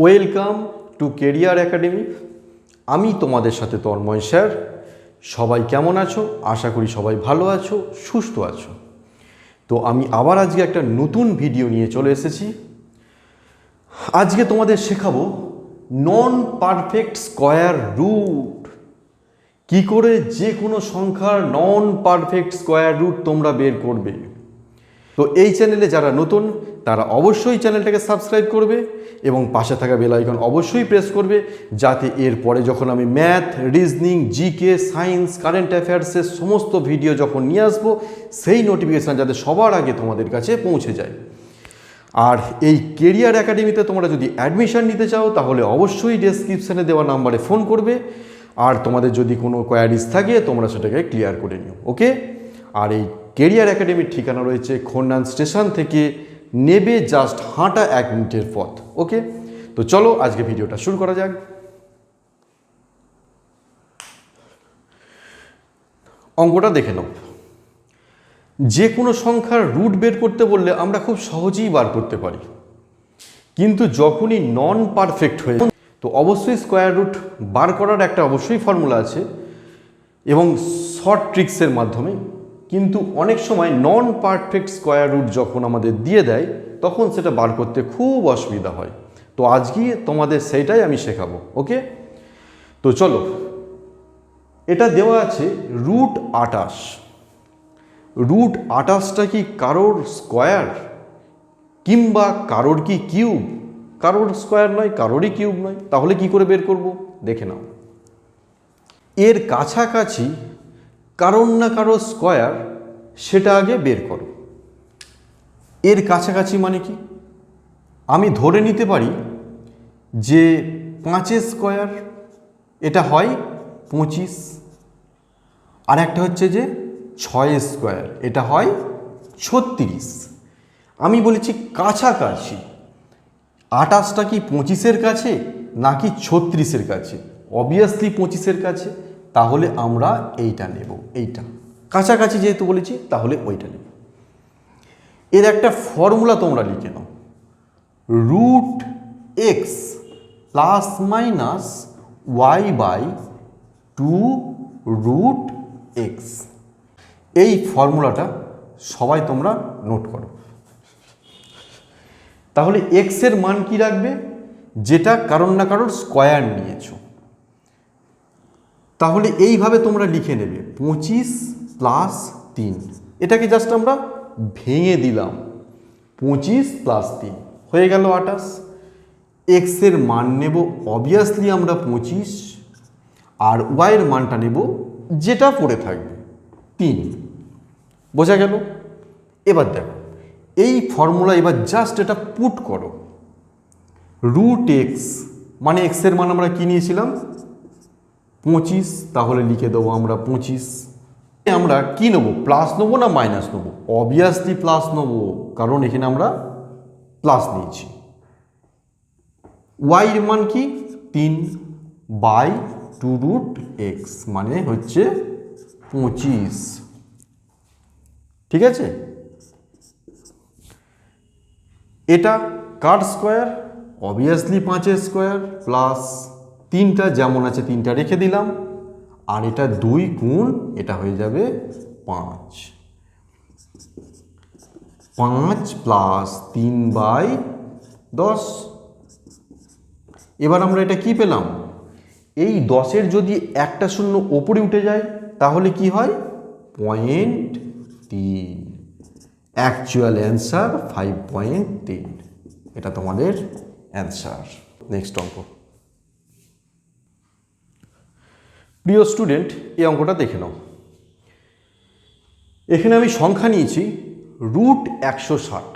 Welcome to career academy. আমি তোমাদের সাথে তন্ময় স্যার। সবাই কেমন আছো? আশা করি সবাই ভালো আছো, সুস্থ আছো। তো আমি আবার আজকে একটা নতুন ভিডিও নিয়ে চলে এসেছি। আজকে তোমাদের শেখাবো নন পারফেক্ট স্কয়ার রুট। কি করে যে কোনো সংখ্যার নন পারফেক্ট স্কয়ার রুট তোমরা বের করবে। তো এই চ্যানেলে যারা নতুন তারা অবশ্যই চ্যানেলটাকে সাবস্ক্রাইব করবে এবং পাশে থাকা বেল আইকন অবশ্যই প্রেস করবে, যাতে এরপরে যখন আমি math, reasoning, GK, science, current অ্যাফেয়ার্সের সমস্ত ভিডিও যখন নিয়ে আসবো সেই নোটিফিকেশান যাতে সবার আগে তোমাদের কাছে পৌঁছে যায়। আর এই কেরিয়ার একাডেমিতে তোমরা যদি অ্যাডমিশন নিতে চাও তাহলে অবশ্যই ডেসক্রিপশানে দেওয়া নাম্বারে ফোন করবে। আর তোমাদের যদি কোনো কোয়ারিজ থাকে তোমরা সেটাকে ক্লিয়ার করে নিও, ওকে? আর এই কেরিয়ার একাডেমির ঠিকানা রয়েছে খন্ডান স্টেশন থেকে নেবে জাস্ট হাঁটা 1 মিনিটের পথ, ওকে? তো চলো আজকে ভিডিওটা শুরু করা যাক। অঙ্কটা দেখে নাও। যে কোনো সংখ্যার রুট বের করতে বললে আমরা খুব সহজেই বার করতে পারি, কিন্তু যখনই নন পারফেক্ট হয়ে তো অবশ্যই স্কোয়ার রুট বার করার একটা অবশ্যই ফর্মুলা আছে এবং শর্ট ট্রিক্সের মাধ্যমে। কিন্তু অনেক সময় নন পারফেক্ট স্কোয়ার রুট যখন আমাদের দিয়ে দেয় তখন সেটা বার করতে খুব অসুবিধা হয়। তো আজকে তোমাদের সেইটাই আমি শেখাবো, ওকে? তো চলো, এটা দেওয়া আছে রুট 28। রুট 28টা কি কারোর স্কোয়ার কিংবা কারোর কি কিউব? কারোর স্কোয়ার নয়, কারোরই কিউব নয়। তাহলে কি করে বের করব দেখে নাও। এর কাছাকাছি কারোর না কারোর স্কোয়ার সেটা আগে বের করো। এর কাছাকাছি মানে কি? আমি ধরে নিতে পারি যে 5 স্কোয়ার এটা হয় 25, আর একটা হচ্ছে যে 6 স্কোয়ার এটা হয় 36। আমি বলেছি কাছাকাছি। 28টা কি 25-এর কাছে নাকি 36-এর কাছে? অবভিয়াসলি 25-এর কাছে। তাহলে আমরা এইটা নেব, এইটা কাছাকাছি যেহেতু বলেছি তাহলে ওইটা নেব। এর একটা ফর্মুলা তোমরা লিখে নাও, root x plus minus y by 2 root x. এই ফর্মুলাটা সবাই তোমরা নোট করো। তাহলে এক্সের মান কি রাখবে? যেটা কারোর না কারোর স্কোয়ার নিয়েছো। তাহলে এইভাবে তোমরা লিখে নেবে 25 প্লাস 3। এটাকে জাস্ট আমরা ভেঙে দিলাম, 25 প্লাস 3 হয়ে গেল 28। এক্সের মান নেব অবভিয়াসলি আমরা 25, আর ওয়াইয়ের মানটা নেব যেটা পড়ে থাকবে 3। বোঝা গেল? এবার দেখো এই ফর্মুলা এবার জাস্ট এটা পুট করো। রুট এক্স মানে এক্সের মান আমরা কি নিয়েছিলাম 25, তাহলে লিখে দেবো আমরা 25। আমরা কি নেবো, প্লাস নেবো না মাইনাস নেবো? অবভিয়াসলি প্লাস নেবো, কারণ এখানে আমরা প্লাস নিয়েছি। ওয়াইয়ের মান কি 3 বাই 2 রুট এক্স মানে হচ্ছে 25, ঠিক আছে? এটা কার স্কোয়ার? অবভিয়াসলি 5 স্কোয়ার প্লাস 3টা যেমন আছে 3টা রেখে দিলাম, আর এটা 2 গুণ এটা হয়ে যাবে 5। 5 প্লাস 3 বাই 10। এবার আমরা এটা কি পেলাম? এই 10-এর যদি একটা শূন্য ওপরে উঠে যায় তাহলে কি হয়? 0.3। Actual answer 5.3। এটা তোমাদের অ্যান্সার। নেক্সট অঙ্ক। প্রিয় স্টুডেন্ট, এই অঙ্কটা দেখে নাও। এখানে আমি সংখ্যা নিয়েছি রুট 160।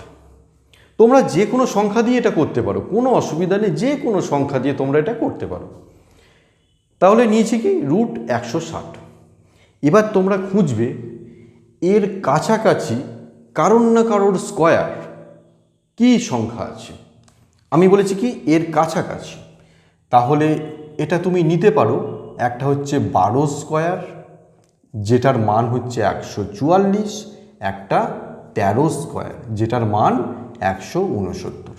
তোমরা যে কোনো সংখ্যা দিয়ে এটা করতে পারো, কোনো অসুবিধা নেই, যে কোনো সংখ্যা দিয়ে তোমরা এটা করতে পারো। তাহলে নিয়েছি কি রুট 160। এবার তোমরা খুঁজবে এর কাছাকাছি কারোর না কারোর স্কোয়ার কি সংখ্যা আছে। আমি বলেছি কি এর কাছাকাছি। তাহলে এটা তুমি নিতে পারো, একটা হচ্ছে 12 স্কোয়ার যেটার মান হচ্ছে 144, একটা 13 স্কোয়ার যেটার মান 169।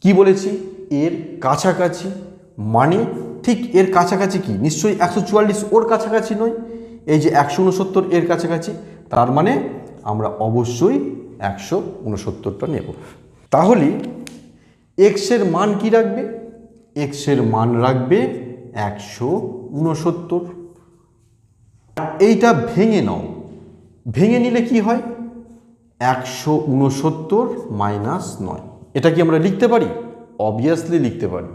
কি বলেছি? এর কাছাকাছি, মানে ঠিক এর কাছাকাছি কি, নিশ্চয়ই 144 ওর কাছাকাছি নয়, এই যে 169 এর কাছাকাছি, তার মানে আমরা অবশ্যই 169টা নেব। তাহলে এক্স এর মান কি রাখবে, এক্স এর মান রাখবে 169। এইটা ভেঙে নাও, ভেঙে নিলে কি হয়, 169 মাইনাস 9। এটা কি আমরা লিখতে পারি? অবভিয়াসলি লিখতে পারি।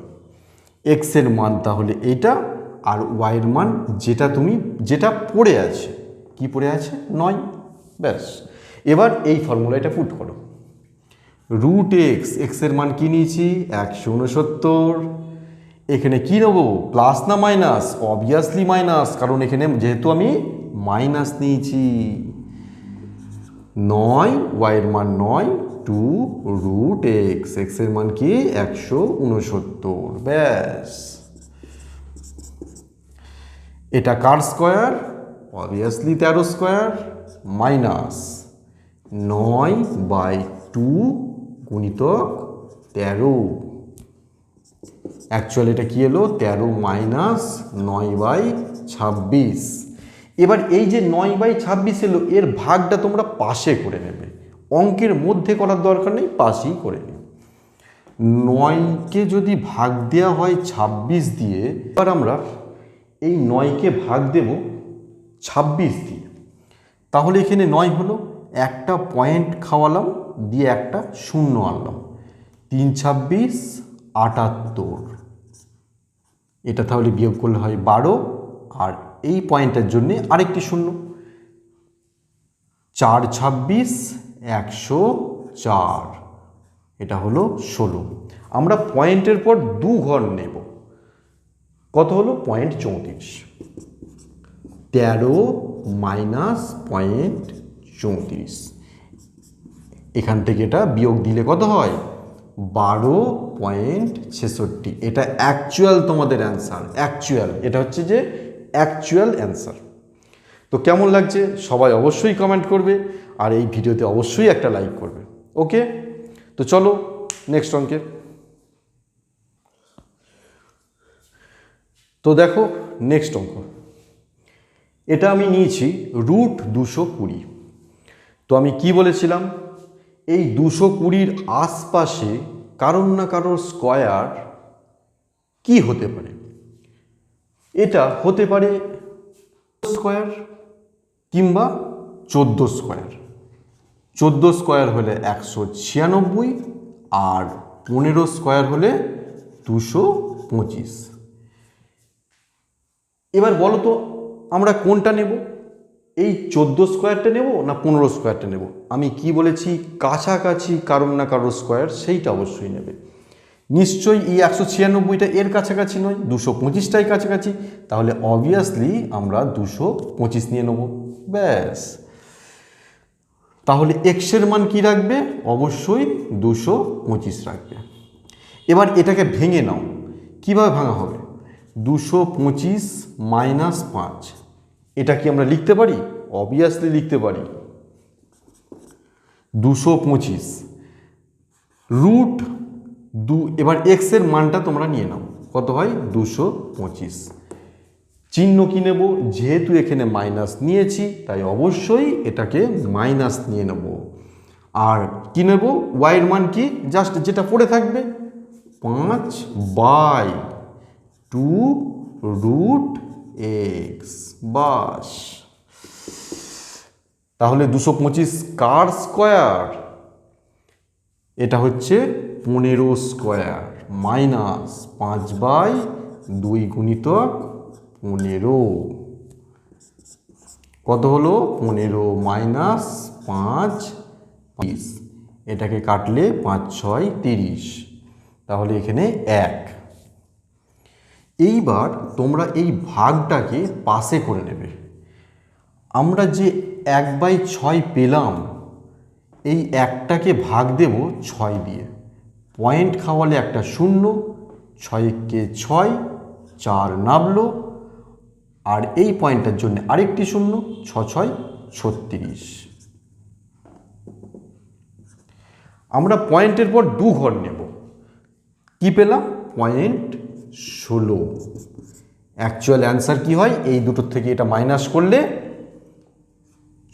এক্স এর মান তাহলে এইটা, আর ওয়াইয়ের মান যেটা পড়ে আছে, কি পড়ে আছে, 9। ব্যাস, এবার এই ফর্মুলাটা পুট করো। রুট এক্স, এক্স এর মান কি নিয়েছি, 169। এখানে কি নেবো, প্লাস না মাইনাস? অবভিয়াসলি মাইনাস, কারণ এখানে যেহেতু আমি মাইনাস নিয়েছি। 9, ওয়াইয়ের মান 9, 2 রুট এক্স, এক্স এর মান কি 169। ব্যাস, এটা কার স্কোয়ার, অবভিয়াসলি 13 স্কোয়ার, মাইনাস 9/2 গুণিতক 13। অ্যাকচুয়ালি এটা কি এলো, 13 মাইনাস 9/26। এবার এই যে 9/26 এলো, এর ভাগটা তোমরা পাশে করে নেবে, অঙ্কের মধ্যে করার দরকার নেই, পাশেই করে নেবে। 9কে যদি ভাগ দেওয়া হয় 26 দিয়ে, এবার আমরা এই 9কে ভাগ দেব 26 দিয়ে, তাহলে এখানে 9 হলো, একটা পয়েন্ট খাওয়ালাম, দিয়ে একটা শূন্য আনলাম, 3 26 78। এটা তাহলে বিয়োগ করলে হয় 12, আর এই পয়েন্টের জন্য আরেকটি শূন্য, 4 26 104, এটা হলো 16। আমরা পয়েন্টের পর 2 ঘর নেব, কত হলো, পয়েন্ট 34। 13 মাইনাস পয়েন্ট 34, এখান থেকে এটা বিয়োগ দিলে কত হয়, 12.66। এটা অ্যাকচুয়াল তোমাদের অ্যান্সার, অ্যাকচুয়াল, এটা হচ্ছে যে অ্যাকচুয়াল অ্যান্সার। তো কেমন লাগছে সবাই অবশ্যই কমেন্ট করবে, আর এই ভিডিওতে অবশ্যই একটা লাইক করবে। ওকে, তো চলো নেক্সট অঙ্কে। তো দেখো নেক্সট অঙ্ক, এটা আমি নিয়েছি রুট 220। তো আমি কি বলেছিলাম, এই 220-র আশপাশে কারোর না কারোর স্কয়ার কি হতে পারে, এটা হতে পারে স্কয়ার কিংবা 14 স্কয়ার। 14 স্কয়ার হলে 196, আর 15 স্কয়ার হলে 225। এবার বলো তো আমরা কোনটা নেব, এই 14 স্কোয়ারটা নেব না 15 স্কোয়ারটা নেব? আমি কি বলেছি, কাছাকাছি কারোর না কারোর স্কোয়ার, সেইটা অবশ্যই নেবে। নিশ্চয়ই এই 196টা এর কাছাকাছি নয়, 225টাই কাছাকাছি, তাহলে অবভিয়াসলি আমরা 225 নিয়ে নেব। ব্যাস, তাহলে এক্স এর মান কি রাখবে, অবশ্যই 225 রাখবে। এবার এটাকে ভেঙে নাও, কিভাবে ভাঙা হবে, 225 মাইনাস 5, এটা কি আমরা লিখতে পারি? অবভিয়াসলি লিখতে পারি। 225 রুট 2, এবার এক্স এর মানটা তোমরা নিয়ে নাও, কত হয়, 225। চিহ্ন কি নেব, যেহেতু এখানে মাইনাস নিয়েছি তাই অবশ্যই এটাকে মাইনাস নিয়ে নেব। আর কি নেব, ওয়াইয়ের মান কি, জাস্ট যেটা পড়ে থাকবে, 5/2 রুট এক্স। বাস, তাহলে 225 কার স্কোয়ার, এটা হচ্ছে 15 স্কোয়ার, মাইনাস 5/2 গুণিতক 15, কত হলো, 15 মাইনাস 5 20, এটাকে কাটলে 5 6 30, তাহলে এখানে 1। এইবার তোমরা এই ভাগটাকে পাশে করে নেবে। আমরা যে 1/6 পেলাম, এই একটাকে ভাগ দেব 6 দিয়ে, পয়েন্ট খাওয়ালে একটা শূন্য, 6কে 6, 4 নামলো, আর এই পয়েন্টের জন্য আরেকটি শূন্য, 6 6 36। আমরা পয়েন্টের পর 2 ঘর নেব, কি পেলাম 0.16। অ্যাকচুয়াল অ্যান্সার কি হয়, এই দুটোর থেকে এটা মাইনাস করলে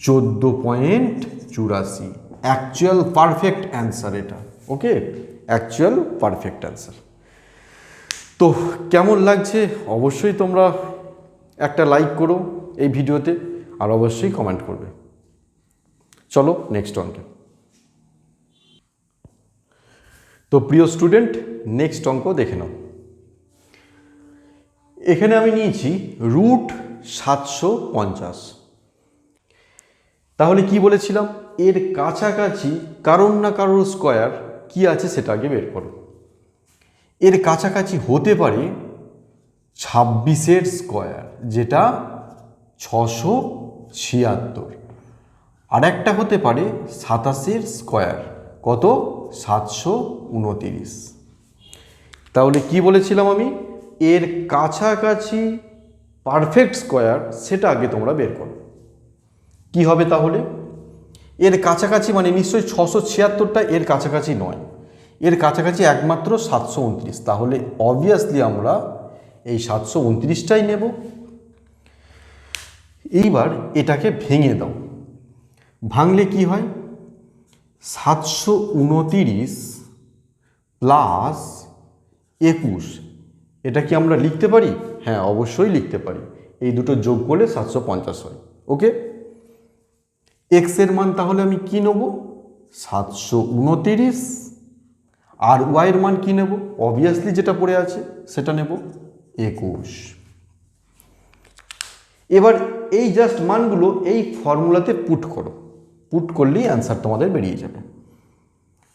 14.84। অ্যাকচুয়াল পারফেক্ট অ্যান্সার এটা। ওকে, অ্যাকচুয়াল পারফেক্ট অ্যান্সার। তো কেমন লাগছে অবশ্যই তোমরা একটা লাইক করো এই ভিডিওতে, আর অবশ্যই কমেন্ট করবে। চলো নেক্সট অঙ্কে। তো প্রিয় স্টুডেন্ট, নেক্সট অঙ্ক দেখে নাও। এখানে আমি নিয়েছি √750। তাহলে কি বলেছিলাম, এর কাছাকাছি কারোর না কারোর স্কোয়ার কি আছে সেটা আগে বের করো। এর কাছাকাছি হতে পারে 26-এর স্কোয়ার, যেটা 676, আর একটা হতে পারে 27-এর স্কোয়ার, কত 729। তাহলে কি বলেছিলাম আমি, এর কাছাকাছি পারফেক্ট স্কোয়ার সেটা আগে তোমরা বের করো। কি হবে তাহলে, এর কাছাকাছি মানে নিশ্চয়ই 676টা এর কাছাকাছি নয়, এর কাছাকাছি একমাত্র 729। তাহলে অবভিয়াসলি আমরা এই 729টাই নেব। এইবার এটাকে ভেঙে দাও। ভাঙলে কি হয়, 729 প্লাস 21, এটা কি আমরা লিখতে পারি? হ্যাঁ, অবশ্যই লিখতে পারি। এই দুটো যোগ করলে 750 হয়। ওকে, এক্স এর মান তাহলে আমি কি নেব, 729, আর ওয়াইয়ের মান কি নেব, অবভিয়াসলি যেটা পড়ে আছে সেটা নেব 21। এবার এই জাস্ট মানগুলো এই ফর্মুলাতে পুট করো, পুট করলেই অ্যান্সার তোমাদের বেরিয়ে যাবে।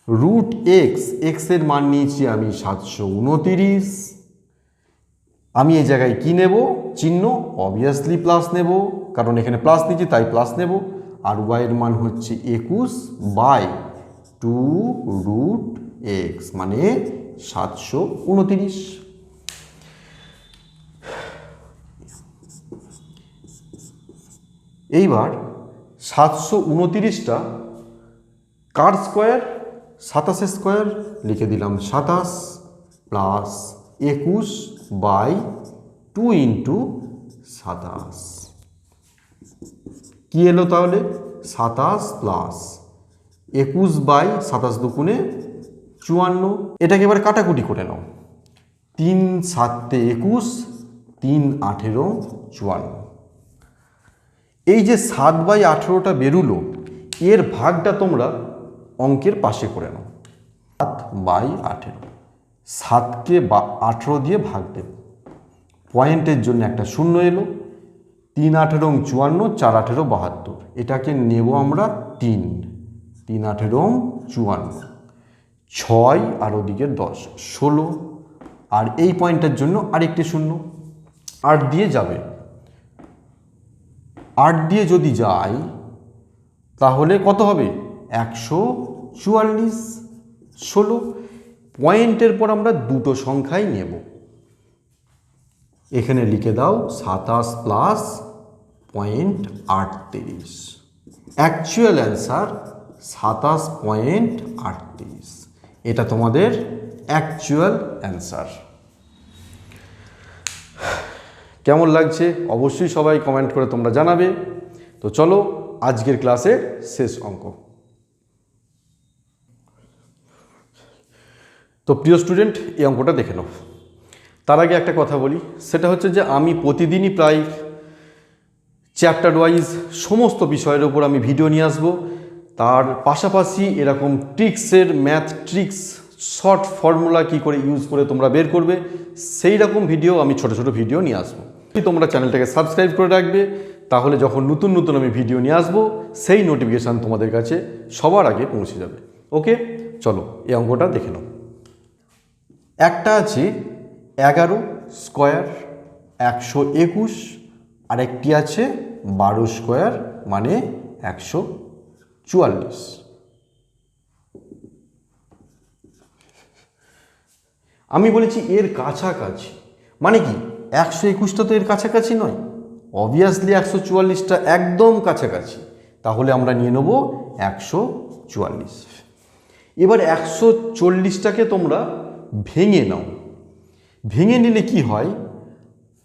√x, এক্স এর মান নিয়েছি আমি 729, আমি এই জায়গায় কি নেব চিহ্ন, অবভিয়াসলি প্লাস নেব, কারণ এখানে প্লাস নিয়েছি তাই প্লাস নেব। আর ওয়াইয়ের মান হচ্ছে 21/2√x, মানে 729। এইবার 729টা কার স্কোয়ার, 27 স্কোয়ার, লিখে দিলাম 27 প্লাস 21/2 × 27। কি এলো তাহলে, 27 প্লাস 21/27 দুগুণে 54। এটাকে এবার কাটাকুটি করে নাও, 3 7 21, 3 18 54। এই যে 7/18টা বেরুলো, এর ভাগটা তোমরা অঙ্কের পাশে করে নাও। 7/18, 7কে 18 দিয়ে ভাগ দেব, পয়েন্টের জন্য একটা শূন্য এলো। 3 18 54, 4 18 72, এটাকে নেব আমরা 3, 3 18 54, 6 আর ওদিকে 10 16, আর এই পয়েন্টের জন্য আরেকটি শূন্য। 8 দিয়ে যাবে, 8 দিয়ে যদি যাই তাহলে কত হবে, 144। 16 পয়েন্টের পর আমরা দুটো সংখ্যাই নেব, এখানে লিখে দাও 27 প্লাস 0.38। অ্যাকচুয়াল অ্যান্সার 27.38, এটা তোমাদের অ্যাকচুয়াল অ্যান্সার। কেমন লাগছে অবশ্যই সবাই কমেন্ট করে তোমরা জানাবে। তো চলো আজকের ক্লাসের শেষ অঙ্ক। তো প্রিয় স্টুডেন্ট, এই অঙ্কটা দেখে নাও। তার আগে একটা কথা বলি, সেটা হচ্ছে যে আমি প্রতিদিনই প্রায় চ্যাপ্টার ওয়াইজ সমস্ত বিষয়ের উপর আমি ভিডিও নিয়ে আসবো। তার পাশাপাশি এরকম ট্রিক্সের, ম্যাথ ট্রিক্স, শর্ট ফর্মুলা কি করে ইউজ করে তোমরা বের করবে, সেই রকম ভিডিও আমি ছোট ছোট ভিডিও নিয়ে আসবো। তোমরা চ্যানেলটাকে সাবস্ক্রাইব করে রাখবে, তাহলে যখন নতুন নতুন আমি ভিডিও নিয়ে আসবো সেই নোটিফিকেশান তোমাদের কাছে সবার আগে পৌঁছে যাবে। ওকে, চলো এই অঙ্কটা দেখে নাও। একটা আছে 11 স্কোয়ার 121, আরেকটি আছে 12 স্কোয়ার মানে 144। আমি বলেছি এর কাছাকাছি, মানে কি 121টা তো এর কাছাকাছি নয়, অবভিয়াসলি 144টা একদম কাছাকাছি, তাহলে আমরা নিয়ে নেব 144। এবার 140টাকে তোমরা ভেঙে নাও। ভেঙে নিলে কি হয়,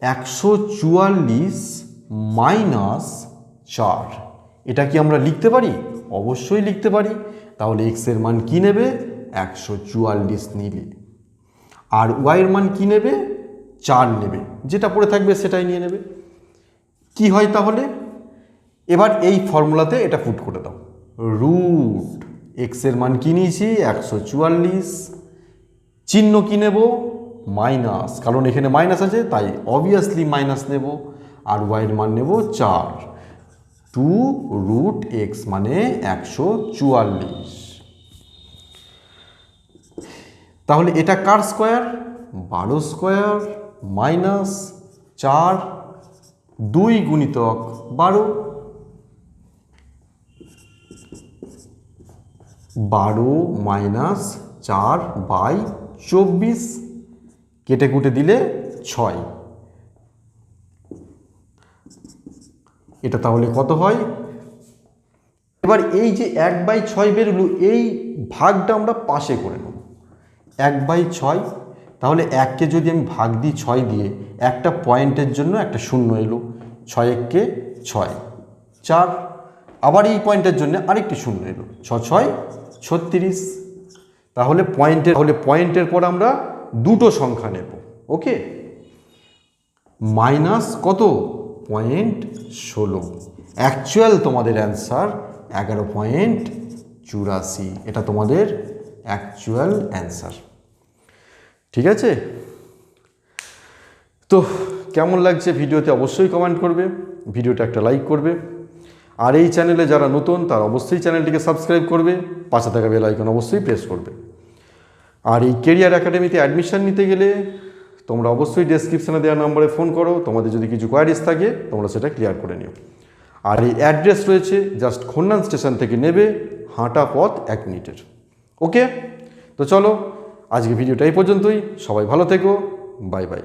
144 মাইনাস 4, এটা কি আমরা লিখতে পারি? অবশ্যই লিখতে পারি। তাহলে এক্স এর মান কি নেবে? 144 নিলে। আর ওয়াই এর মান কি নেবে? 4 নেবে, যেটা পড়ে থাকবে সেটাই নিয়ে নেবে। কি হয় তাহলে? এবার এই ফর্মুলাতে এটা পুট করে দাও। রুট এক্স এর মান কি নিয়েছি? 144, চিহ্ন কি নেব? মাইনাস, কারণ এখানে মাইনাস আছে তাই অবভিয়াসলি মাইনাস নেব। আর ওয়াই এর মান নেব 4, 2 রুট এক্স মানে 144। তাহলে এটা কার স্কোয়ার? 12 স্কোয়ার মাইনাস 4, 2 গুণিতক 12, 12 মাইনাস 4/24, কেটে কুটে দিলে 6। এটা তাহলে কত হয়? এবার এই যে 1/6 বেরোলো, এই ভাগটা আমরা পাশে করে নেব। 1/6, তাহলে 1কে যদি আমি ভাগ দিই 6 দিয়ে, একটা পয়েন্টের জন্য একটা শূন্য এলো, 6 1কে 6, 4, আবার এই পয়েন্টের জন্য আরেকটি শূন্য এলো, 6 6 36। তাহলে পয়েন্টের পর আমরা দুটো সংখ্যা নেব। ওকে, মাইনাস কত? 0.16। অ্যাকচুয়াল তোমাদের অ্যান্সার 11.84, এটা তোমাদের অ্যাকচুয়াল অ্যান্সার। ঠিক আছে, তো কেমন লাগছে ভিডিওতে অবশ্যই কমেন্ট করবে, ভিডিওটা একটা লাইক করবে। আর এই চ্যানেলে যারা নতুন তারা অবশ্যই চ্যানেলটিকে সাবস্ক্রাইব করবে, পাশে থাকা বেল আইকন অবশ্যই প্রেস করবে। আর এই কেরিয়ার একাডেমিতে অ্যাডমিশন নিতে গেলে তোমরা অবশ্যই ডেসক্রিপশানে দেওয়া নম্বরে ফোন করো, তোমাদের যদি কিছু কোয়ারিজ থাকে তোমরা সেটা ক্লিয়ার করে নিও। আর এই অ্যাড্রেস রয়েছে জাস্ট খন্নান স্টেশন থেকে নেবে, হাঁটা পথ 1 মিনিটের। ওকে, তো চলো আজকে ভিডিওটা এই পর্যন্তই। সবাই ভালো থেকো, বাই বাই।